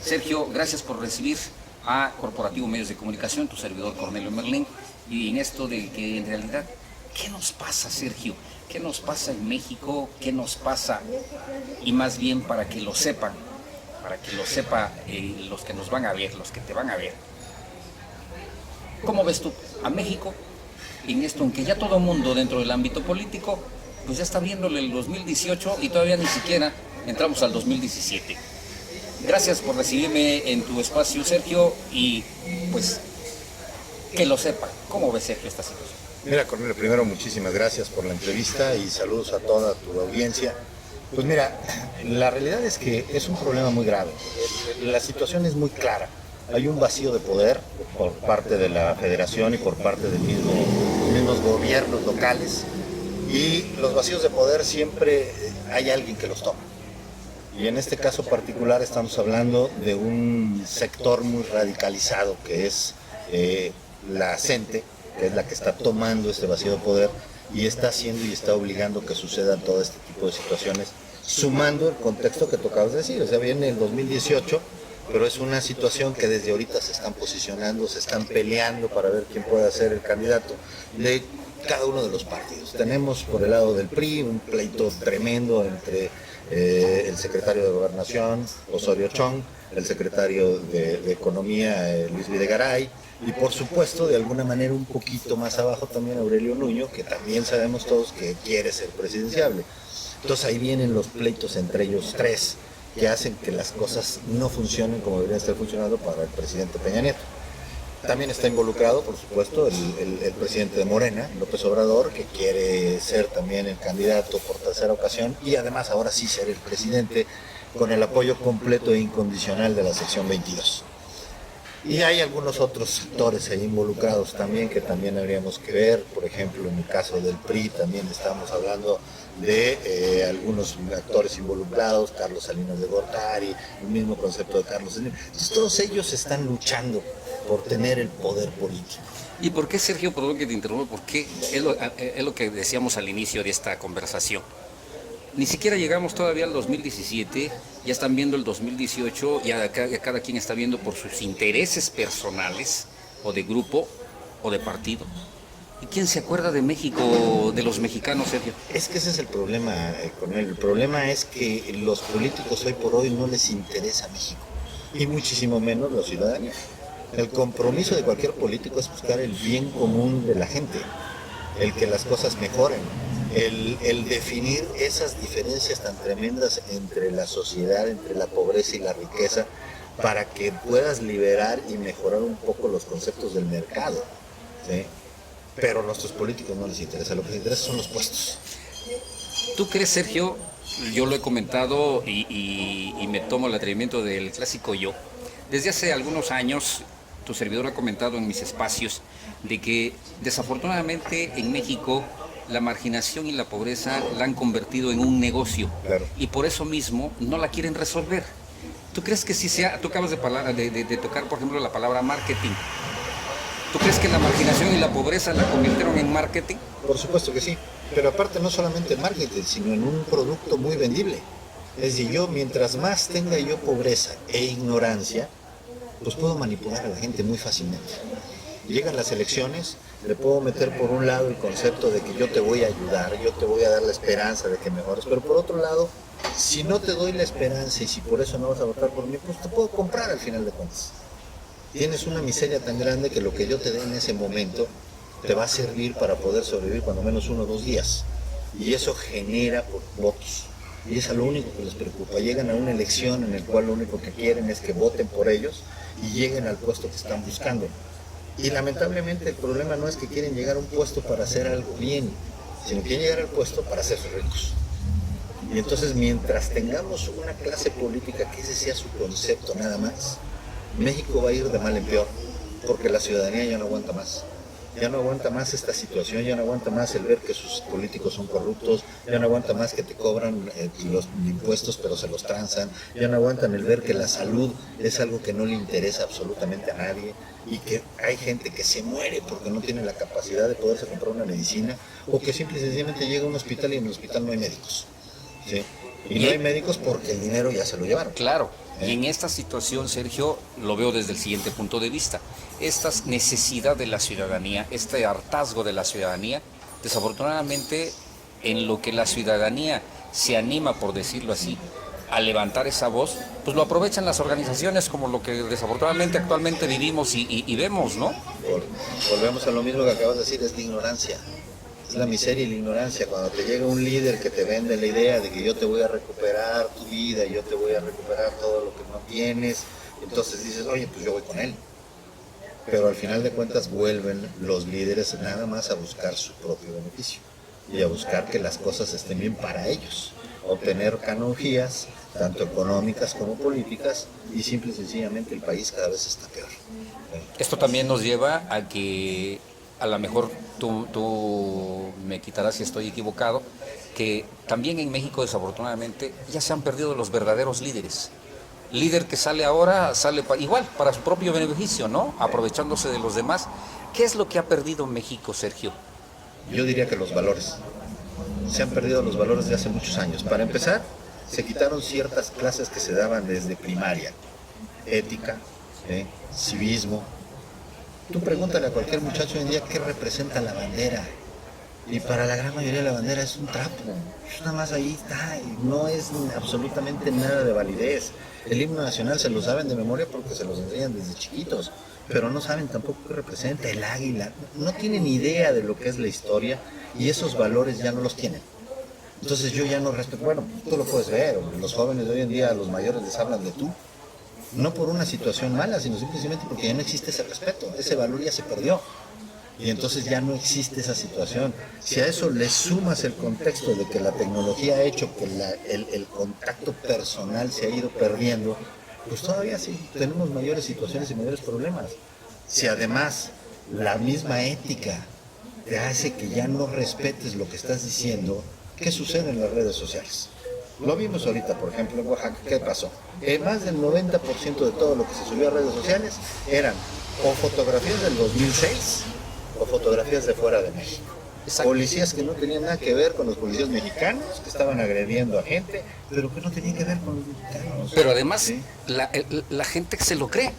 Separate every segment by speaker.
Speaker 1: Sergio, gracias por recibir a Corporativo Medios de Comunicación, tu servidor Cornelio Merlín, y en esto de que en realidad, ¿qué nos pasa, Sergio? ¿Qué nos pasa en México? ¿Qué nos pasa? Y más bien para que lo sepan, los que nos van a ver, los que te van a ver. ¿Cómo ves tú a México en esto, aunque ya todo el mundo dentro del ámbito político, pues ya está viéndole el 2018 y todavía ni siquiera entramos al 2017? Gracias por recibirme en tu espacio, Sergio, y pues que lo sepa. ¿Cómo ves, Sergio, esta situación?
Speaker 2: Mira, Cornelio, primero muchísimas gracias por la entrevista y saludos a toda tu audiencia. Pues mira, la realidad es que es un problema muy grave. La situación es muy clara. Hay un vacío de poder por parte de la federación y por parte de los mismos gobiernos locales. Y los vacíos de poder siempre hay alguien que los toma. Y en este caso particular estamos hablando de un sector muy radicalizado que es la CENTE, que es la que está tomando este vacío de poder y está haciendo y está obligando que sucedan todo este tipo de situaciones, sumando el contexto que tocabas de decir. O sea, viene el 2018, pero es una situación que desde ahorita se están posicionando, se están peleando para ver quién puede ser el candidato de cada uno de los partidos. Tenemos por el lado del PRI un pleito tremendo entre el secretario de Gobernación, Osorio Chong, el secretario de Economía, Luis Videgaray, y por supuesto, de alguna manera un poquito más abajo también Aurelio Nuño, que también sabemos todos que quiere ser presidenciable. Entonces ahí vienen los pleitos entre ellos tres, que hacen que las cosas no funcionen como deberían estar funcionando para el presidente Peña Nieto. También está involucrado, por supuesto, el presidente de Morena, López Obrador, que quiere ser también el candidato por tercera ocasión y además ahora sí ser el presidente con el apoyo completo e incondicional de la sección 22. Y hay algunos otros sectores ahí involucrados también que también habríamos que ver. Por ejemplo, en el caso del PRI también estamos hablando de algunos actores involucrados, Carlos Salinas de Gortari, el mismo concepto de Carlos Salinas. Entonces todos ellos están luchando por tener el poder político.
Speaker 1: ¿Y por qué, Sergio, perdón que te interrumpa, por qué es lo que decíamos al inicio de esta conversación? Ni siquiera llegamos todavía al 2017, ya están viendo el 2018, ya cada quien está viendo por sus intereses personales, o de grupo, o de partido. ¿Y quién se acuerda de México, de los mexicanos, Sergio?
Speaker 2: Es que ese es el problema, con él. El problema es que los políticos hoy por hoy no les interesa México, y muchísimo menos la ciudadanía. El compromiso de cualquier político es buscar el bien común de la gente, el que las cosas mejoren, el definir esas diferencias tan tremendas entre la sociedad, entre la pobreza y la riqueza, para que puedas liberar y mejorar un poco los conceptos del mercado, ¿sí? Pero a nuestros políticos no les interesa, lo que les interesa son los puestos.
Speaker 1: ¿Tú crees, Sergio? Yo lo he comentado y me tomo el atrevimiento del clásico yo. Desde hace algunos años, tu servidor ha comentado en mis espacios de que desafortunadamente en México la marginación y la pobreza la han convertido en un negocio.
Speaker 2: Claro.
Speaker 1: Y por eso mismo no la quieren resolver. ¿Tú crees que si sea, tú acabas de tocar, por ejemplo, la palabra marketing? ¿Tú crees que la marginación y la pobreza la convirtieron en marketing?
Speaker 2: Por supuesto que sí, pero aparte no solamente en marketing, sino en un producto muy vendible. Es decir, mientras más tenga yo pobreza e ignorancia, pues puedo manipular a la gente muy fácilmente. Llegan las elecciones, le puedo meter por un lado el concepto de que yo te voy a ayudar, yo te voy a dar la esperanza de que mejores, pero por otro lado, si no te doy la esperanza y si por eso no vas a votar por mí, pues te puedo comprar al final de cuentas. Tienes una miseria tan grande que lo que yo te dé en ese momento te va a servir para poder sobrevivir cuando menos 1 o 2 días. Y eso genera votos. Y es a lo único que les preocupa. Llegan a una elección en la cual lo único que quieren es que voten por ellos y lleguen al puesto que están buscando. Y lamentablemente el problema no es que quieren llegar a un puesto para hacer algo bien, sino que quieren llegar al puesto para hacerse ricos. Y entonces mientras tengamos una clase política que ese sea su concepto nada más, México va a ir de mal en peor, porque la ciudadanía ya no aguanta más. Ya no aguanta más esta situación, ya no aguanta más el ver que sus políticos son corruptos, ya no aguanta más que te cobran los impuestos pero se los transan, ya no aguantan el ver que la salud es algo que no le interesa absolutamente a nadie y que hay gente que se muere porque no tiene la capacidad de poderse comprar una medicina o que simple y sencillamente llega a un hospital y en el hospital no hay médicos, ¿sí? Y no hay médicos porque el dinero ya se lo llevaron.
Speaker 1: Claro. Y en esta situación, Sergio, lo veo desde el siguiente punto de vista. Esta necesidad de la ciudadanía, este hartazgo de la ciudadanía, desafortunadamente, en lo que la ciudadanía se anima, por decirlo así, a levantar esa voz, pues lo aprovechan las organizaciones como lo que desafortunadamente actualmente vivimos y vemos, ¿no?
Speaker 2: Volvemos a lo mismo que acabas de decir, es la ignorancia. Es la miseria y la ignorancia. Cuando te llega un líder que te vende la idea de que yo te voy a recuperar tu vida, yo te voy a recuperar todo lo que no tienes, entonces dices, oye, pues yo voy con él. Pero al final de cuentas vuelven los líderes nada más a buscar su propio beneficio y a buscar que las cosas estén bien para ellos, obtener canonjías, tanto económicas como políticas, y simple y sencillamente el país cada vez está peor.
Speaker 1: Esto también nos lleva a que, a lo mejor tú me quitarás si estoy equivocado, que también en México desafortunadamente ya se han perdido los verdaderos líderes. Líder que sale ahora, sale igual, para su propio beneficio, ¿no? Aprovechándose de los demás. ¿Qué es lo que ha perdido México, Sergio?
Speaker 2: Yo diría que los valores. Se han perdido los valores de hace muchos años. Para empezar, se quitaron ciertas clases que se daban desde primaria. Ética, civismo. Tú pregúntale a cualquier muchacho hoy en día qué representa la bandera. Y para la gran mayoría la bandera es un trapo. Nada más ahí está. Y no es absolutamente nada de validez. El himno nacional se lo saben de memoria porque se los enseñan desde chiquitos. Pero no saben tampoco qué representa el águila. No tienen idea de lo que es la historia y esos valores ya no los tienen. Entonces yo ya no respeto. Bueno, tú lo puedes ver. Los jóvenes de hoy en día, a los mayores les hablan de tú. No por una situación mala, sino simplemente porque ya no existe ese respeto. Ese valor ya se perdió. Y entonces ya no existe esa situación. Si a eso le sumas el contexto de que la tecnología ha hecho que el contacto personal se ha ido perdiendo, pues todavía sí tenemos mayores situaciones y mayores problemas. Si además la misma ética te hace que ya no respetes lo que estás diciendo, ¿qué sucede en las redes sociales? Lo vimos ahorita, por ejemplo, en Oaxaca. ¿Qué pasó? Más del 90% de todo lo que se subió a redes sociales eran o fotografías del 2006 o fotografías de fuera de México. Exacto. Policías que no tenían nada que ver con los policías mexicanos, que estaban agrediendo a gente, pero que no tenían que ver con los mexicanos.
Speaker 1: Pero además, ¿sí? la gente se lo cree.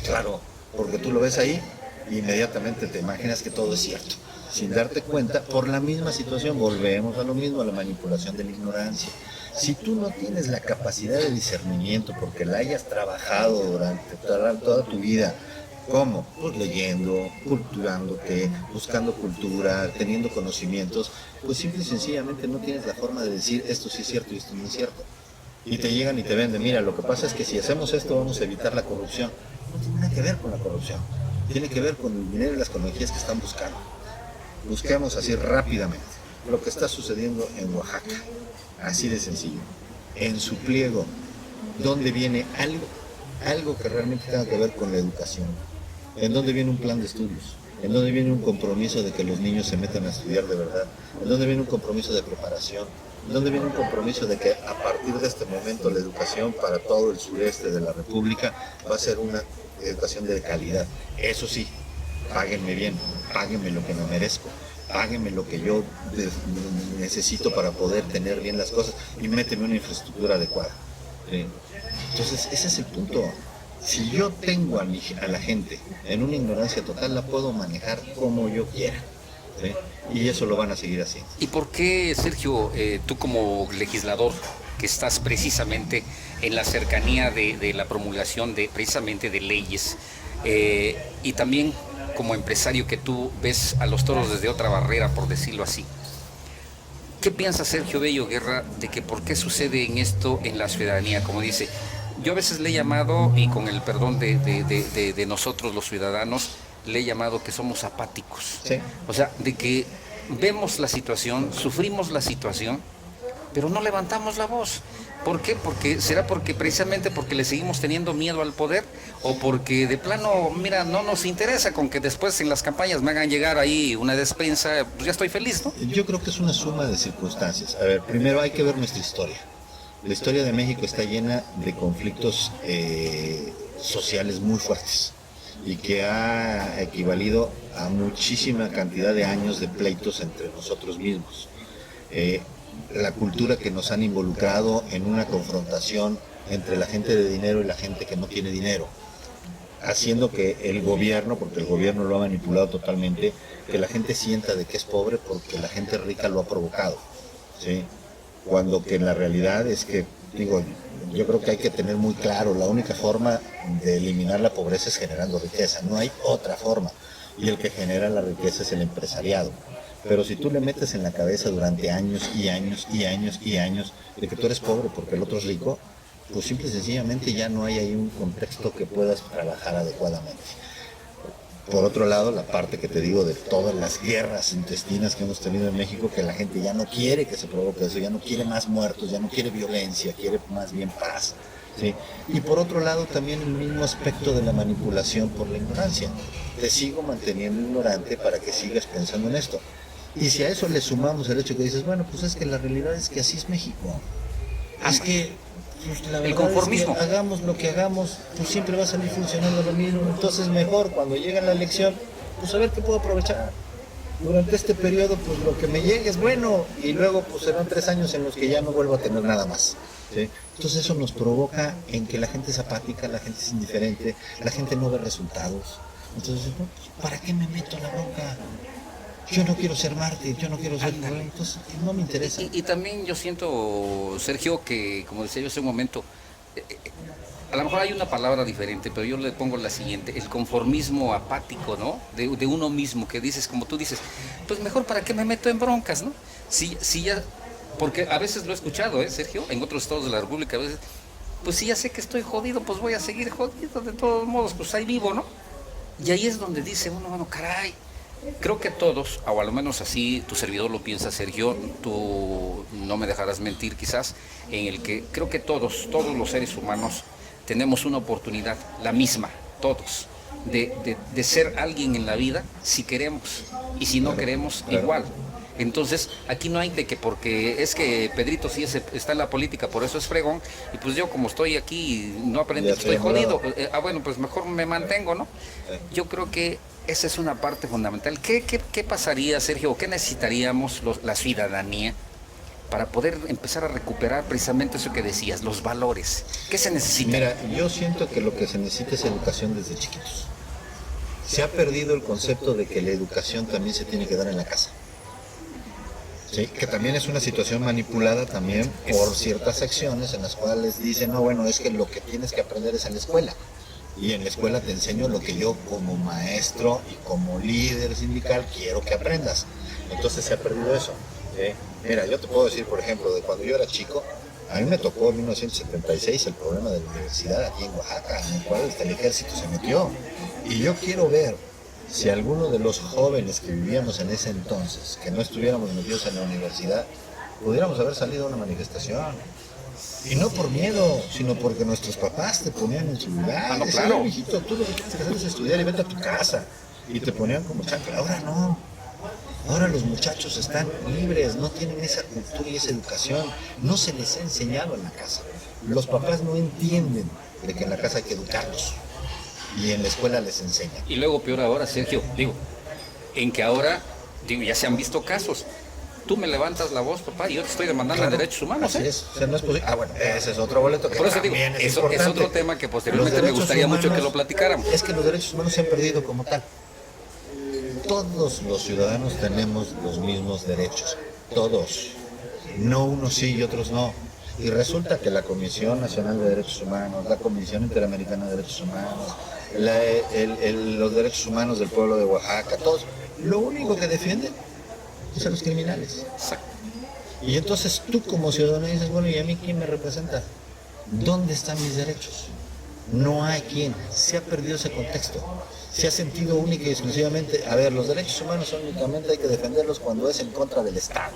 Speaker 2: Claro, porque tú lo ves ahí e inmediatamente te imaginas que todo es cierto. Sin darte cuenta, por la misma situación, volvemos a lo mismo, a la manipulación de la ignorancia. Si tú no tienes la capacidad de discernimiento porque la hayas trabajado durante toda tu vida, ¿cómo? Pues leyendo, culturándote, buscando cultura, teniendo conocimientos, pues simple y sencillamente no tienes la forma de decir esto sí es cierto y esto no es cierto. Y te llegan y te venden, mira, lo que pasa es que si hacemos esto vamos a evitar la corrupción. No tiene nada que ver con la corrupción, tiene que ver con el dinero y las tecnologías que están buscando. Busquemos así rápidamente lo que está sucediendo en Oaxaca, así de sencillo. En su pliego, ¿dónde viene algo que realmente tenga que ver con la educación? ¿En dónde viene un plan de estudios? ¿En dónde viene un compromiso de que los niños se metan a estudiar de verdad? ¿En dónde viene un compromiso de preparación? ¿En dónde viene un compromiso de que a partir de este momento la educación para todo el sureste de la República va a ser una educación de calidad? Eso sí, páguenme bien, páguenme lo que me merezco, páguenme lo que yo necesito para poder tener bien las cosas y méteme una infraestructura adecuada. Entonces ese es el punto. Si yo tengo a la gente en una ignorancia total, la puedo manejar como yo quiera. Y eso lo van a seguir haciendo.
Speaker 1: ¿Y por qué, Sergio, tú como legislador, que estás precisamente en la cercanía de la promulgación precisamente de leyes, y también como empresario que tú ves a los toros desde otra barrera, por decirlo así, ¿qué piensa Sergio Bello Guerra de que por qué sucede en esto en la ciudadanía? Como dice, yo a veces le he llamado, y con el perdón de nosotros los ciudadanos, le he llamado que somos apáticos.
Speaker 2: Sí.
Speaker 1: O sea, de que vemos la situación, sufrimos la situación, pero no levantamos la voz. ¿Por qué? ¿Será precisamente porque le seguimos teniendo miedo al poder? ¿O porque de plano, mira, no nos interesa con que después en las campañas me hagan llegar ahí una despensa? Pues ya estoy feliz, ¿no?
Speaker 2: Yo creo que es una suma de circunstancias. A ver, primero hay que ver nuestra historia. La historia de México está llena de conflictos sociales muy fuertes y que ha equivalido a muchísima cantidad de años de pleitos entre nosotros mismos. La cultura que nos han involucrado en una confrontación entre la gente de dinero y la gente que no tiene dinero, haciendo que el gobierno, porque el gobierno lo ha manipulado totalmente, que la gente sienta de que es pobre porque la gente rica lo ha provocado, ¿sí? Cuando que en la realidad es que, digo, yo creo que hay que tener muy claro, la única forma de eliminar la pobreza es generando riqueza, no hay otra forma, y el que genera la riqueza es el empresariado. Pero si tú le metes en la cabeza durante años y años y años y años de que tú eres pobre porque el otro es rico, pues simple y sencillamente ya no hay ahí un contexto que puedas trabajar adecuadamente. Por otro lado, la parte que te digo de todas las guerras intestinas que hemos tenido en México, que la gente ya no quiere que se provoque eso, ya no quiere más muertos, ya no quiere violencia, quiere más bien paz, ¿sí? Y por otro lado también el mismo aspecto de la manipulación por la ignorancia. Te sigo manteniendo ignorante para que sigas pensando en esto. Y si a eso le sumamos el hecho que dices, bueno, pues es que la realidad es que así es México. Es que pues, la verdad
Speaker 1: el conformismo.
Speaker 2: Es que hagamos lo que hagamos, pues siempre va a salir funcionando lo mismo. Entonces mejor cuando llega la elección, pues a ver qué puedo aprovechar. Durante este periodo, pues lo que me llegue es bueno. Y luego pues serán 3 años en los que ya no vuelvo a tener nada más, ¿sí? Entonces eso nos provoca en que la gente es apática, la gente es indiferente, la gente no ve resultados. Entonces, no, pues, ¿para qué me meto a la bronca? Yo no quiero ser mártir, yo no quiero ser... Entonces, no me interesa.
Speaker 1: Y también yo siento, Sergio, que como decía yo hace un momento, a lo mejor hay una palabra diferente, pero yo le pongo la siguiente, el conformismo apático, ¿no? De uno mismo, que dices, como tú dices, pues mejor para qué me meto en broncas, ¿no? Si ya, porque a veces lo he escuchado, Sergio, en otros estados de la República, a veces, pues si ya sé que estoy jodido, pues voy a seguir jodido, de todos modos, pues ahí vivo, ¿no? Y ahí es donde dice uno, bueno, caray, creo que todos, o al menos así tu servidor lo piensa, Sergio, tú no me dejarás mentir quizás, en el que creo que todos los seres humanos tenemos una oportunidad, la misma, todos, de ser alguien en la vida si queremos, y si no queremos, igual. Entonces, aquí no hay de que porque es que Pedrito sí está en la política, por eso es fregón, y pues yo como estoy aquí no aprendí, estoy jodido, bueno, pues mejor me mantengo, ¿no? Yo creo que esa es una parte fundamental. ¿Qué pasaría, Sergio, o qué necesitaríamos la ciudadanía para poder empezar a recuperar precisamente eso que decías, los valores? ¿Qué se necesita?
Speaker 2: Mira, yo siento que lo que se necesita es educación desde chiquitos. Se ha perdido el concepto de que la educación también se tiene que dar en la casa. ¿Sí? Que también es una situación manipulada también por ciertas acciones en las cuales dicen, no, bueno, es que lo que tienes que aprender es en la escuela. Y en la escuela te enseño lo que yo como maestro y como líder sindical quiero que aprendas. Entonces se ha perdido eso, ¿sí? Mira, yo te puedo decir, por ejemplo, de cuando yo era chico, a mí me tocó en 1976 el problema de la universidad aquí en Oaxaca, en el cual el ejército se metió. Y yo quiero ver si alguno de los jóvenes que vivíamos en ese entonces, que no estuviéramos metidos en la universidad, pudiéramos haber salido a una manifestación. Y no por miedo, sino porque nuestros papás te ponían en su lugar.
Speaker 1: No,
Speaker 2: Decían,
Speaker 1: claro.
Speaker 2: mijito, tú lo que tienes que hacer es estudiar y vete a tu casa. Y te ponían como chancla. Ahora no. Ahora los muchachos están libres, no tienen esa cultura y esa educación. No se les ha enseñado en la casa. Los papás no entienden de que en la casa hay que educarlos. Y en la escuela les enseñan.
Speaker 1: Y luego peor ahora, Sergio, digo, en que ahora, digo, ya se han visto casos. Tú me levantas la voz, papá, y yo te estoy demandando en derechos humanos,
Speaker 2: Así es. O sea, no es posible. Ah, bueno, ese es otro boleto que
Speaker 1: Por eso digo,
Speaker 2: también es
Speaker 1: eso es
Speaker 2: importante.
Speaker 1: otro tema que posteriormente
Speaker 2: Los
Speaker 1: me
Speaker 2: derechos
Speaker 1: gustaría mucho que
Speaker 2: humanos,
Speaker 1: lo platicáramos.
Speaker 2: Es que los derechos humanos se han perdido como tal. Todos los ciudadanos tenemos los mismos derechos, todos. No unos sí y otros no. Y resulta que la Comisión Nacional de Derechos Humanos, la Comisión Interamericana de Derechos Humanos, los derechos humanos del pueblo de Oaxaca, todos, lo único que defienden es a los criminales.
Speaker 1: Exacto.
Speaker 2: Y entonces tú como ciudadano dices, bueno, ¿y a mí quién me representa? ¿Dónde están mis derechos? No hay quien. Se ha perdido ese contexto. Se ha sentido única y exclusivamente, a ver, los derechos humanos únicamente hay que defenderlos cuando es en contra del Estado.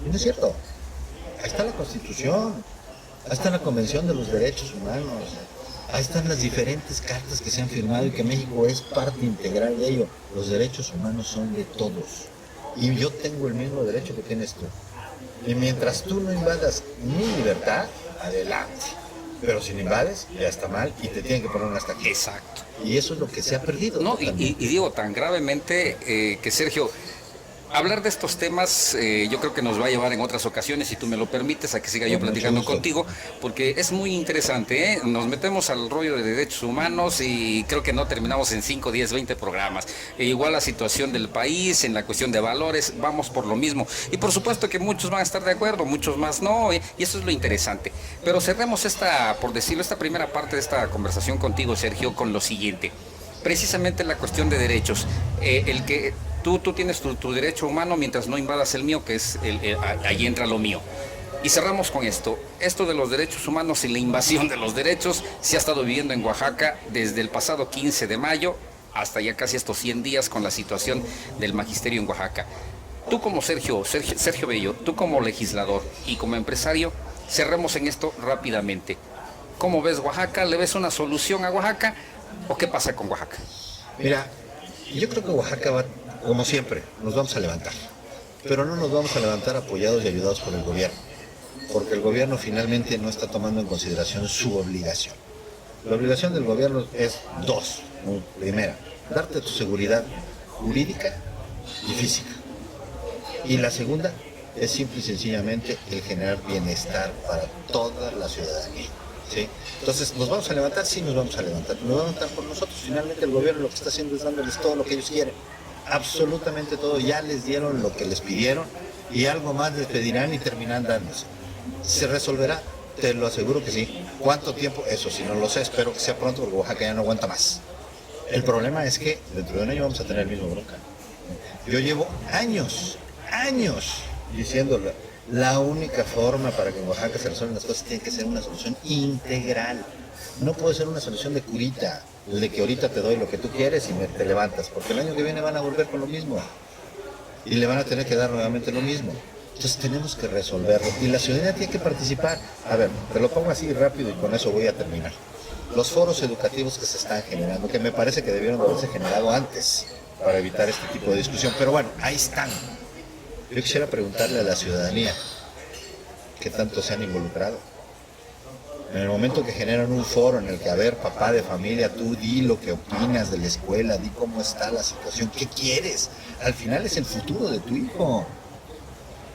Speaker 2: Y no es cierto. Ahí está la Constitución, ahí está la Convención de los Derechos Humanos, ahí están las diferentes cartas que se han firmado y que México es parte integral de ello. Los derechos humanos son de todos. Y yo tengo el mismo derecho que tienes tú. Y mientras tú no invadas mi libertad, adelante. Pero si no invades, ya está mal y te tienen que poner un hasta aquí.
Speaker 1: Exacto.
Speaker 2: Y eso es lo que se ha perdido.
Speaker 1: No, y digo tan gravemente que Sergio, Hablar de estos temas yo creo que nos va a llevar en otras ocasiones, si tú me lo permites, a que siga yo
Speaker 2: Con mucho
Speaker 1: platicando
Speaker 2: gusto.
Speaker 1: contigo, porque es muy interesante, ¿eh? Nos metemos al rollo de derechos humanos y creo que no terminamos en 5, 10, 20 programas. Igual la situación del país, en la cuestión de valores, vamos por lo mismo. Y por supuesto que muchos van a estar de acuerdo, muchos más no, y eso es lo interesante. Pero cerremos esta, por decirlo, esta primera parte de esta conversación contigo, Sergio, con lo siguiente. Precisamente la cuestión de derechos, el que tú tienes tu derecho humano mientras no invadas el mío, que es ahí entra lo mío. Y cerramos con esto de los derechos humanos y la invasión de los derechos se ha estado viviendo en Oaxaca desde el pasado 15 de mayo hasta ya casi estos 100 días con la situación del magisterio en Oaxaca. Tú como Sergio Bello, tú como legislador y como empresario, cerremos en esto rápidamente. ¿Cómo ves Oaxaca? ¿Le ves una solución a Oaxaca? ¿O qué pasa con Oaxaca?
Speaker 2: Mira, yo creo que Oaxaca va, como siempre, nos vamos a levantar. Pero no nos vamos a levantar apoyados y ayudados por el gobierno. Porque el gobierno finalmente no está tomando en consideración su obligación. La obligación del gobierno es dos. Primera, darte tu seguridad jurídica y física. Y la segunda es simple y sencillamente el generar bienestar para toda la ciudadanía. ¿Sí? Entonces, ¿nos vamos a levantar? Sí, nos vamos a levantar. Nos vamos a levantar por nosotros. Finalmente el gobierno lo que está haciendo es dándoles todo lo que ellos quieren. Absolutamente todo. Ya les dieron lo que les pidieron y algo más les pedirán y terminan dándose. ¿Se resolverá? Te lo aseguro que sí. ¿Cuánto tiempo? Eso sí, no lo sé. Espero que sea pronto porque Oaxaca ya no aguanta más. El problema es que dentro de un año vamos a tener el mismo bronca. Yo llevo años diciéndolo. La única forma para que en Oaxaca se resuelvan las cosas tiene que ser una solución integral. No puede ser una solución de curita, de que ahorita te doy lo que tú quieres y te levantas, porque el año que viene van a volver con lo mismo y le van a tener que dar nuevamente lo mismo. Entonces tenemos que resolverlo y la ciudadanía tiene que participar. A ver, te lo pongo así rápido y con eso voy a terminar. Los foros educativos que se están generando, que me parece que debieron de haberse generado antes para evitar este tipo de discusión, pero bueno, ahí están. Yo quisiera preguntarle a la ciudadanía qué tanto se han involucrado. En el momento que generan un foro en el que, a ver, papá de familia, tú di lo que opinas de la escuela, di cómo está la situación, qué quieres. Al final es el futuro de tu hijo.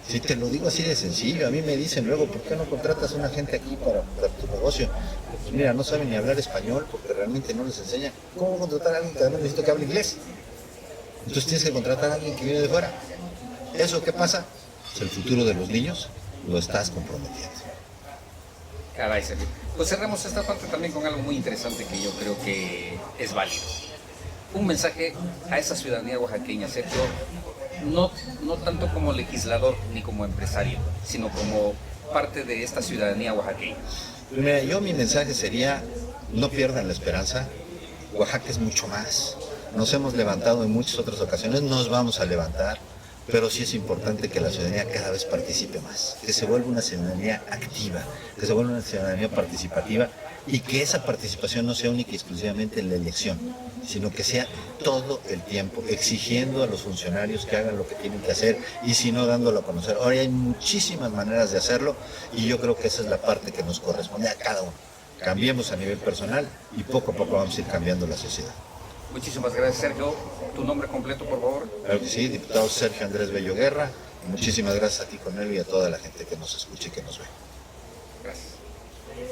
Speaker 2: Si te lo digo así de sencillo, a mí me dicen luego, ¿por qué no contratas a una gente aquí para tu negocio? Pues mira, no saben ni hablar español porque realmente no les enseñan. ¿Cómo contratar a alguien que además necesito que hable inglés? Entonces tienes que contratar a alguien que viene de fuera. ¿Eso qué pasa? Pues el futuro de los niños lo estás comprometiendo.
Speaker 1: Caray, Sergio. Pues cerramos esta parte también con algo muy interesante que yo creo que es válido. Un mensaje a esa ciudadanía oaxaqueña, Sergio, no tanto como legislador ni como empresario, sino como parte de esta ciudadanía oaxaqueña.
Speaker 2: Pues mira, mi mensaje sería, no pierdan la esperanza. Oaxaca es mucho más. Nos hemos levantado en muchas otras ocasiones, nos vamos a levantar. Pero sí es importante que la ciudadanía cada vez participe más, que se vuelva una ciudadanía activa, que se vuelva una ciudadanía participativa y que esa participación no sea única y exclusivamente en la elección, sino que sea todo el tiempo, exigiendo a los funcionarios que hagan lo que tienen que hacer y si no dándolo a conocer. Ahora hay muchísimas maneras de hacerlo y yo creo que esa es la parte que nos corresponde a cada uno. Cambiemos a nivel personal y poco a poco vamos a ir cambiando la sociedad.
Speaker 1: Muchísimas gracias, Sergio. ¿Tu nombre completo, por favor?
Speaker 2: Claro que sí, diputado Sergio Andrés Bello Guerra. Y muchísimas gracias a ti, Cornelio, y a toda la gente que nos escucha y que nos ve.
Speaker 1: Gracias.